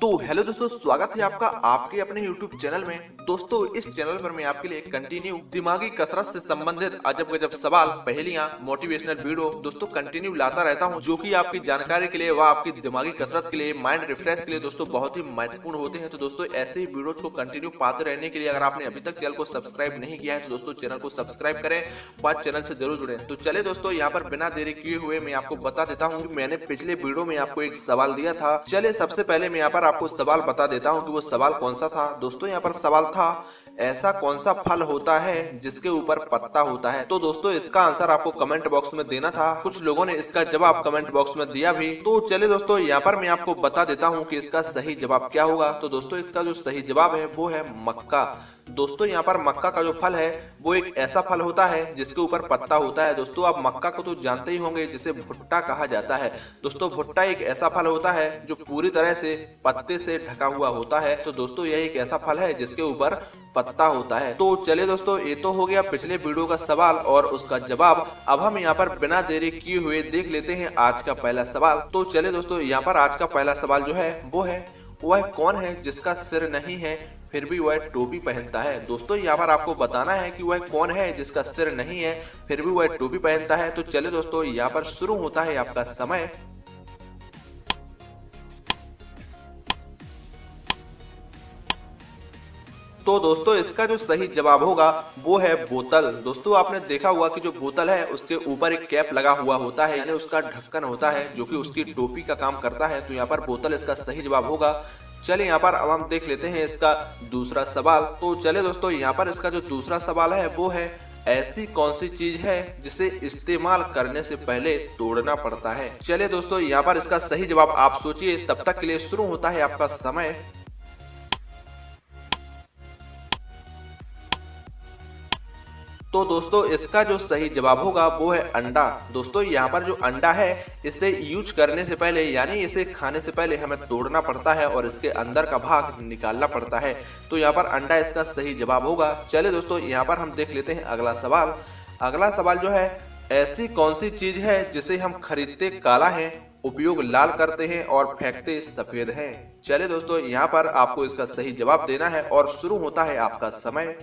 तो हेलो दोस्तों, स्वागत है आपका आपके अपने YouTube चैनल में। दोस्तों, इस चैनल पर मैं आपके लिए कंटिन्यू दिमागी कसरत से संबंधित अजब गजब सवाल, पहेलियां, मोटिवेशनल वीडियो दोस्तों कंटिन्यू लाता रहता हूं, जो कि आपकी जानकारी के लिए व आपकी दिमागी कसरत के लिए, माइंड रिफ्रेश के लिए दोस्तों बहुत ही महत्वपूर्ण होते हैं। तो दोस्तों, ऐसे ही वीडियो को कंटिन्यू पाते रहने के लिए अगर आपने अभी तक चैनल को सब्सक्राइब नहीं किया है तो दोस्तों चैनल को सब्सक्राइब करें, बात चैनल से जरूर जुड़े। तो चले दोस्तों, यहाँ पर बिना देरी किए हुए मैं आपको बता देता हूँ। मैंने पिछले वीडियो में आपको एक सवाल दिया था। चले सबसे पहले मैं यहाँ पर आपको सवाल बता देता हूं कि वो सवाल कौन सा था। दोस्तों, यहाँ पर सवाल था, ऐसा कौन सा फल होता है जिसके ऊपर पत्ता होता है। तो दोस्तों, इसका आंसर आपको कमेंट बॉक्स में देना था। कुछ लोगों ने इसका जवाब कमेंट बॉक्स में दिया भी। तो चलिए दोस्तों, यहाँ पर मैं आपको बता देता हूँ कि इसका सही जवाब क्या होगा। तो दोस्तों, इसका जो सही जवाब है वो है मक्का। दोस्तों, यहाँ पर मक्का का जो फल है वो एक ऐसा फल होता है जिसके ऊपर पत्ता होता है। दोस्तों, आप मक्का को तो जानते ही होंगे, जिसे भुट्टा कहा जाता है। दोस्तों, भुट्टा एक ऐसा फल होता है जो पूरी तरह से पत्ते से ढका हुआ होता है। तो दोस्तों, यह एक ऐसा फल है जिसके ऊपर पत्ता होता है। तो चलिए दोस्तों, ये तो हो गया पिछले वीडियो का सवाल और उसका जवाब। अब हम यहाँ पर बिना देरी किए हुए देख लेते हैं आज का पहला सवाल। तो चलिए दोस्तों, यहाँ पर आज का पहला सवाल जो है वो है, वह कौन है जिसका सिर नहीं है फिर भी वह टोपी पहनता है। दोस्तों, यहाँ पर आपको बताना है कि वह कौन है जिसका सिर नहीं है फिर भी वह टोपी पहनता है। तो चलिए दोस्तों, यहाँ पर शुरू होता है आपका समय। तो दोस्तों, इसका जो सही जवाब होगा वो है बोतल। दोस्तों, आपने देखा होगा कि जो बोतल है उसके ऊपर एक कैप लगा हुआ होता है, यानी उसका ढक्कन होता है जो कि उसकी टोपी का काम करता है। तो यहाँ पर बोतल इसका सही जवाब होगा। चलिए, यहाँ पर अब हम देख लेते हैं इसका दूसरा सवाल। तो चलिए दोस्तों, यहाँ पर इसका जो दूसरा सवाल है वो है, ऐसी कौन सी चीज है जिसे इस्तेमाल करने से पहले तोड़ना पड़ता है। चलिए दोस्तों, यहाँ पर इसका सही जवाब आप सोचिए, तब तक के लिए शुरू होता है आपका समय। तो दोस्तों, इसका जो सही जवाब होगा वो है अंडा। दोस्तों, यहाँ पर जो अंडा है इसे यूज करने से पहले, यानी इसे खाने से पहले हमें तोड़ना पड़ता है और इसके अंदर का भाग निकालना पड़ता है। तो यहाँ पर अंडा इसका सही जवाब होगा। चलिए दोस्तों, यहाँ पर हम देख लेते हैं अगला सवाल। अगला सवाल जो है, ऐसी कौन सी चीज है जिसे हम खरीदते काला है, उपयोग लाल करते हैं और फेंकते सफेद हैं। चलिए दोस्तों, यहाँ पर आपको इसका सही जवाब देना है और शुरू होता है आपका समय।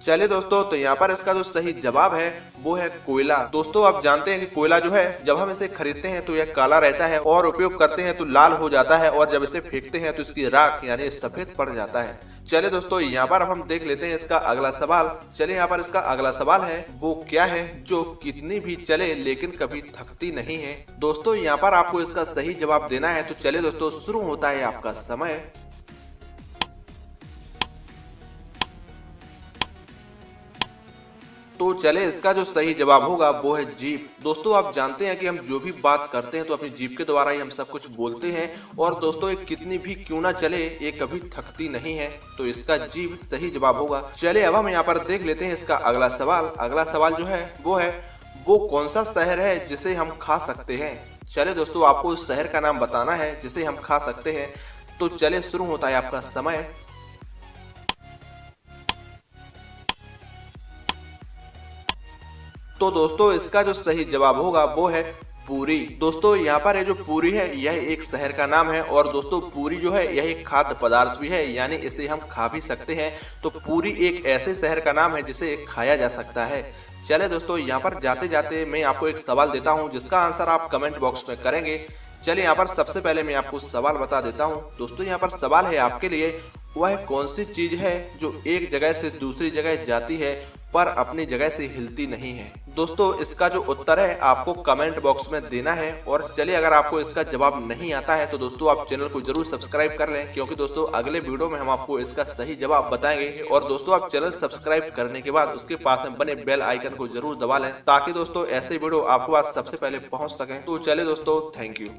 चलिए दोस्तों, तो यहाँ पर इसका जो सही जवाब है वो है कोयला। दोस्तों, आप जानते हैं कि कोयला जो है जब हम इसे खरीदते हैं तो यह काला रहता है और उपयोग करते हैं तो लाल हो जाता है, और जब इसे फेंकते हैं तो इसकी राख यानी सफेद पड़ जाता है। चलिए दोस्तों, यहाँ पर हम देख लेते हैं इसका अगला सवाल। चलिए, यहाँ पर इसका अगला सवाल है, वो क्या है जो कितनी भी चले लेकिन कभी थकती नहीं है। दोस्तों, यहाँ पर आपको इसका सही जवाब देना है। तो चलिए दोस्तों, शुरू होता है आपका समय। तो चले, इसका जो सही जवाब होगा वो है जीभ। दोस्तों, आप जानते हैं कि हम जो भी बात करते हैं तो अपनी जीभ के द्वारा ही हम सब कुछ बोलते हैं, और दोस्तों ये कितनी भी क्यों ना चले ये कभी थकती नहीं है। तो इसका जीभ सही जवाब होगा। चले, अब हम यहाँ पर देख लेते हैं इसका अगला सवाल। अगला सवाल जो है वो कौन सा शहर है जिसे हम खा सकते हैं। चले दोस्तों, आपको उस शहर का नाम बताना है जिसे हम खा सकते हैं। तो चले, शुरू होता है आपका समय। तो दोस्तों, इसका जो सही जवाब होगा वो है पूरी। दोस्तों, यहाँ पर ये जो पूरी है यह एक शहर का नाम है, और दोस्तों पूरी जो है यह एक खाद्य पदार्थ भी है, यानी इसे हम खा भी सकते हैं। तो पूरी एक ऐसे शहर का नाम है जिसे खाया जा सकता है। चले दोस्तों, यहाँ पर जाते जाते मैं आपको एक सवाल देता हूँ जिसका आंसर आप कमेंट बॉक्स में करेंगे। चलिए, यहाँ पर सबसे पहले मैं आपको सवाल बता देता हूँ। दोस्तों, यहाँ पर सवाल है आपके लिए, वह कौन सी चीज है जो एक जगह से दूसरी जगह जाती है पर अपनी जगह से हिलती नहीं है। दोस्तों, इसका जो उत्तर है आपको कमेंट बॉक्स में देना है। और चलिए, अगर आपको इसका जवाब नहीं आता है तो दोस्तों आप चैनल को जरूर सब्सक्राइब कर लें, क्योंकि दोस्तों अगले वीडियो में हम आपको इसका सही जवाब बताएंगे। और दोस्तों, आप चैनल सब्सक्राइब करने के बाद उसके पास में बने बेल आइकन को जरूर दबा लें, ताकि दोस्तों ऐसे वीडियो आपके पास सबसे पहले पहुंच सकें। तो चलिए दोस्तों, थैंक यू।